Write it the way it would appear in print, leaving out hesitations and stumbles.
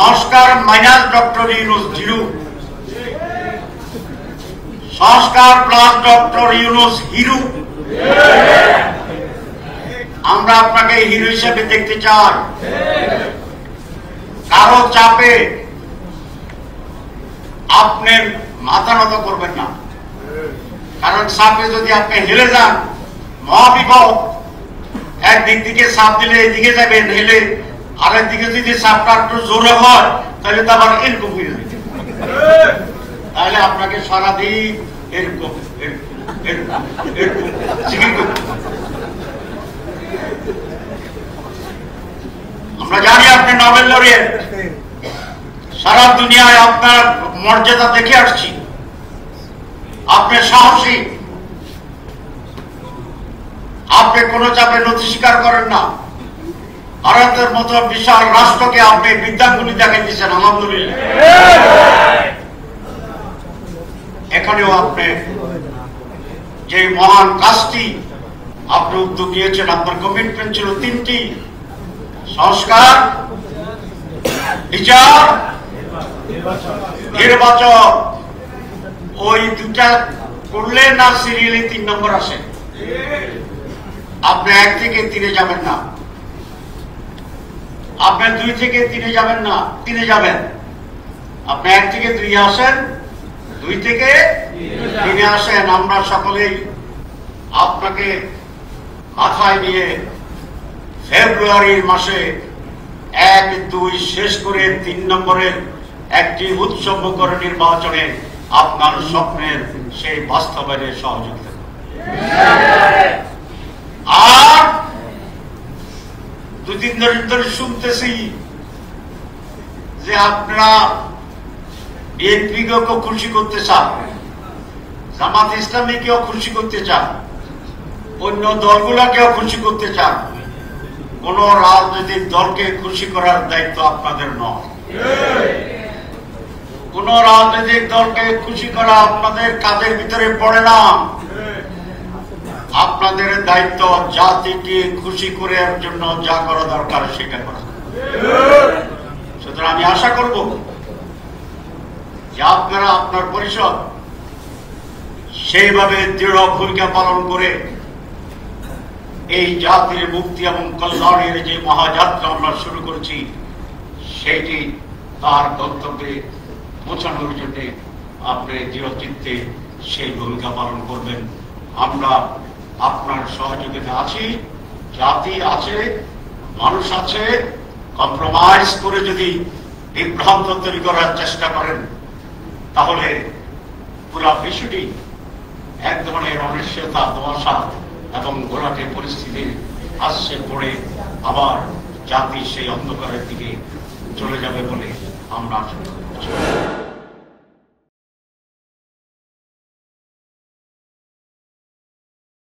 সংস্কার minus doctor Yunus zero, সংস্কার plus doctor Yunus hero. আমরা আপনাকে হিরো হিসেবে দেখতে চাই। কারো চাপে আপনি মাথা নত করবেন না, কারণ চাপে যদি আপনি হেলে যান মহাবিপদ। একদিক থেকে চাপ দিলে এদিকে যাবেন হেলে, আরেক দিকে যদি চাপটা একটু জোরে হয় তাহলে তো আবার এরকম হয়ে যাবে। তাহলে আপনাকে সারাদিন এরকম এরকম এরকম জিকির করতে। আমরা জানি আপনি নোবেল লরিয়েট, সারা দুনিয়ায় আপনার মর্যাদা দেখে আসছি। আপনি সাহসী, আপনি কোন চাপে নথি স্বীকার করেন না। ভারতের মতো বিশাল রাষ্ট্রকে আপনি বিদ্যাগুলি দেখে দিচ্ছেন, আলহামদুলিল্লাহ। এখানেও আপনি যে মহান কাজটি আপনি উদ্যোগ নিয়েছেন, আপনার কমিটমেন্ট ছিল তিনটি: সংস্কার, বিচার, নির্বাচন। ওই দুটা করলে না সিরিয়ালি 3 নম্বর আসে। আপনি 1 থেকে 3-এ যাবেন না, আপনি 2 থেকে 3-এ যাবেন না, 3-এ যাবেন। আপনি 1 থেকে 2-এ আসেন, 2 থেকে 3-এ আসেন। আমরা সকলেই আপনাকে মাথায় নিয়ে ফেব্রুয়ারির মাসে 1-2 শেষ করে 3 নম্বরের একটি উৎসবমুখর নির্বাচনে আপনার স্বপ্নের সেই বাস্তবায়নে সহযোগিতা। আর 2 দিন ধরে শুনতেছি যে আপনারা বিএনপিকেও খুশি করতে চান, জামাত ইসলামীকেও খুশি করতে চান, অন্য দলগুলোকেও খুশি করতে চান। কোন রাজনৈতিক দলকে খুশি করার দায়িত্ব আপনাদের নয়। কোন রাজনৈতিক দলকে খুশি করা আপনাদের কাজের ভিতরে পড়ে না। আপনাদের দায়িত্ব জাতিকে খুশি করার জন্য যা করা দরকার সেটা করা। সুতরাং আমি আশা করব যে আপনারা আপনার পরিষদ সেইভাবে দৃঢ় ভূমিকা পালন করে এই জাতির মুক্তি এবং কল্যাণের যে মহাযাত্রা আমরা শুরু করছি সেইটি তার গন্তব্যে পৌঁছানোর জন্য আপনি দৃঢ়চিত্তে সেই ভূমিকা পালন করবেন। আমরা আপনার সহযোগিতা আছি, জাতি আছে, মানুষ আছে। কম্প্রোমাইজ করে যদি বিভ্রান্ত তৈরি করার চেষ্টা করেন তাহলে পুরা বিষয়টি এক ধরনের অনিশ্চয়তা, ধোঁয়াশা এবং ঘোলাটে পরিস্থিতির আশ্রে পড়ে আবার জাতি সেই অন্ধকারের দিকে চলে যাবে বলে আমরা আশা করছি।